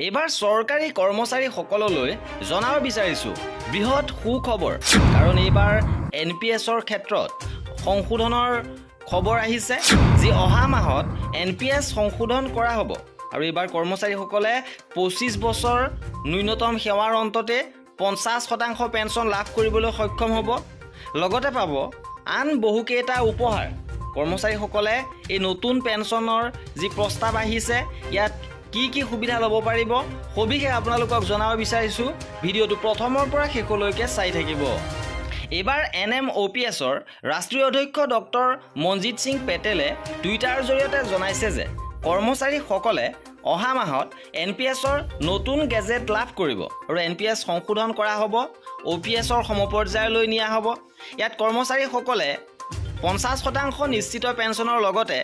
এবাৰ চৰকাৰী কৰ্মচাৰীসকললৈ জনাব বিচাৰিছোঁ বৃহৎ সুখবৰ কাৰণ এইবাৰ NPSৰ ক্ষেত্ৰত সংশোধনৰ খবৰ আহিছে যি অহা মাহত NPS সংশোধন কৰা হ'ব আৰু এইবাৰ কৰ্মচাৰীসকলে 25 বছৰ ন্যূনতম সেৱাৰ অন্ততে 50% পেঞ্চন লাভ কৰিবলৈ সক্ষম হ'ব লগতে পাব আন বহুকেইটা উপহাৰ কৰ্মচাৰীসকলে এই নতুন পেঞ্চনৰ যি প্ৰস্তাৱ আহিছে ইয়াত কি সুবিধা ল'ব পাৰিব সবিশেষ আপোনালোকক জনাব বিচাৰিছোঁ ভিডিঅ'টো প্ৰথমৰ পৰা শেষলৈকে চাই থাকিব এবাৰ NMOPSৰ ৰাষ্ট্ৰীয় অধ্যক্ষ ডক্টৰ মনজিত সিং পেটেলে টুইটাৰৰ জৰিয়তে জনাইছে যে কৰ্মচাৰীসকলে অহা মাহত NPSৰ নতুন গেজেট লাভ কৰিব আৰু NPS সংশোধন কৰা হ'ব OPSৰ সমপৰ্যায়লৈ নিয়া হ'ব ইয়াত কৰ্মচাৰীসকলে 50% নিশ্চিত পেঞ্চনৰ লগতে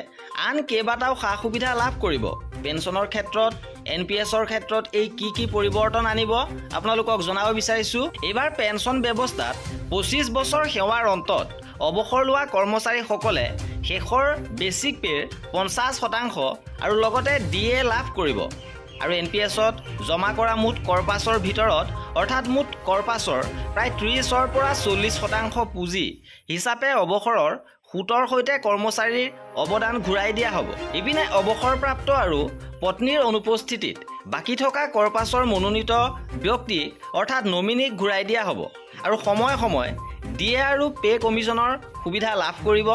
আন কেইবাটাও সা সুবিধা লাভ কৰিব পেঞ্চনৰ ক্ষেত্ৰত NPSৰ ক্ষেত্ৰত এই কি পৰিৱৰ্তন আনিব আপোনালোকক জনাব বিচাৰিছোঁ এবাৰ পেঞ্চন ব্যৱস্থাত 25 বছৰ সেৱাৰ অন্তত অৱসৰ লোৱা কৰ্মচাৰীসকলে শেষৰ বেচিক পেৰ 50% আৰু লগতে DA লাভ কৰিব আৰু NPSত জমা কৰা মুঠ কৰপাছৰ ভিতৰত অৰ্থাৎ মুঠ কৰপাছৰ প্ৰায় 30ৰ পৰা 40% পুঁজি হিচাপে অৱসৰৰ সুতৰ সৈতে কৰ্মচাৰীৰ অৱদান ঘূৰাই দিয়া হ'ব ইপিনে অৱসৰপ্ৰাপ্ত আৰু পত্নীৰ অনুপস্থিতিত বাকি থকা কৰপাছৰ মনোনীত ব্যক্তিক অৰ্থাৎ নমিনীক ঘূৰাই দিয়া হ'ব আৰু সময় DA আৰু পে কমিছনৰ সুবিধা লাভ কৰিব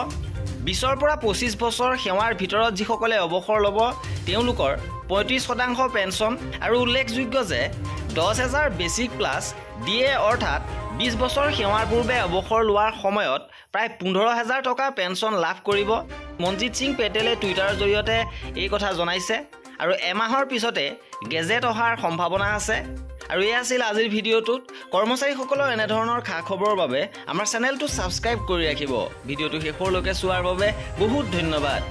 20ৰ পৰা 25 বছৰ সেৱাৰ ভিতৰত যিসকলে অৱসৰ ল'ব তেওঁলোকৰ 35% পেঞ্চন আৰু উল্লেখযোগ্য যে 10,000 বেচিক প্লাছ DA অৰ্থাৎ 20 বছৰ সেৱাৰ পূৰ্বে অৱসৰ লোৱাৰ সময়ত প্ৰায় 15,000 টকা পেঞ্চন লাভ কৰিব মনজিত সিং পেটেলে টুইটাৰৰ জৰিয়তে এই কথা জনাইছে আৰু এমাহৰ পিছতে গেজেট অহাৰ সম্ভাৱনা আছে আৰু এই আছিল আজিৰ ভিডিঅ'টোত কৰ্মচাৰীসকলৰ এনে ধৰণৰ খা খবৰৰ বাবে আমাৰ চেনেলটো ছাবস্ক্ৰাইব কৰি ৰাখিব ভিডিঅ'টো শেষলৈকে চোৱাৰ বাবে বহুত ধন্যবাদ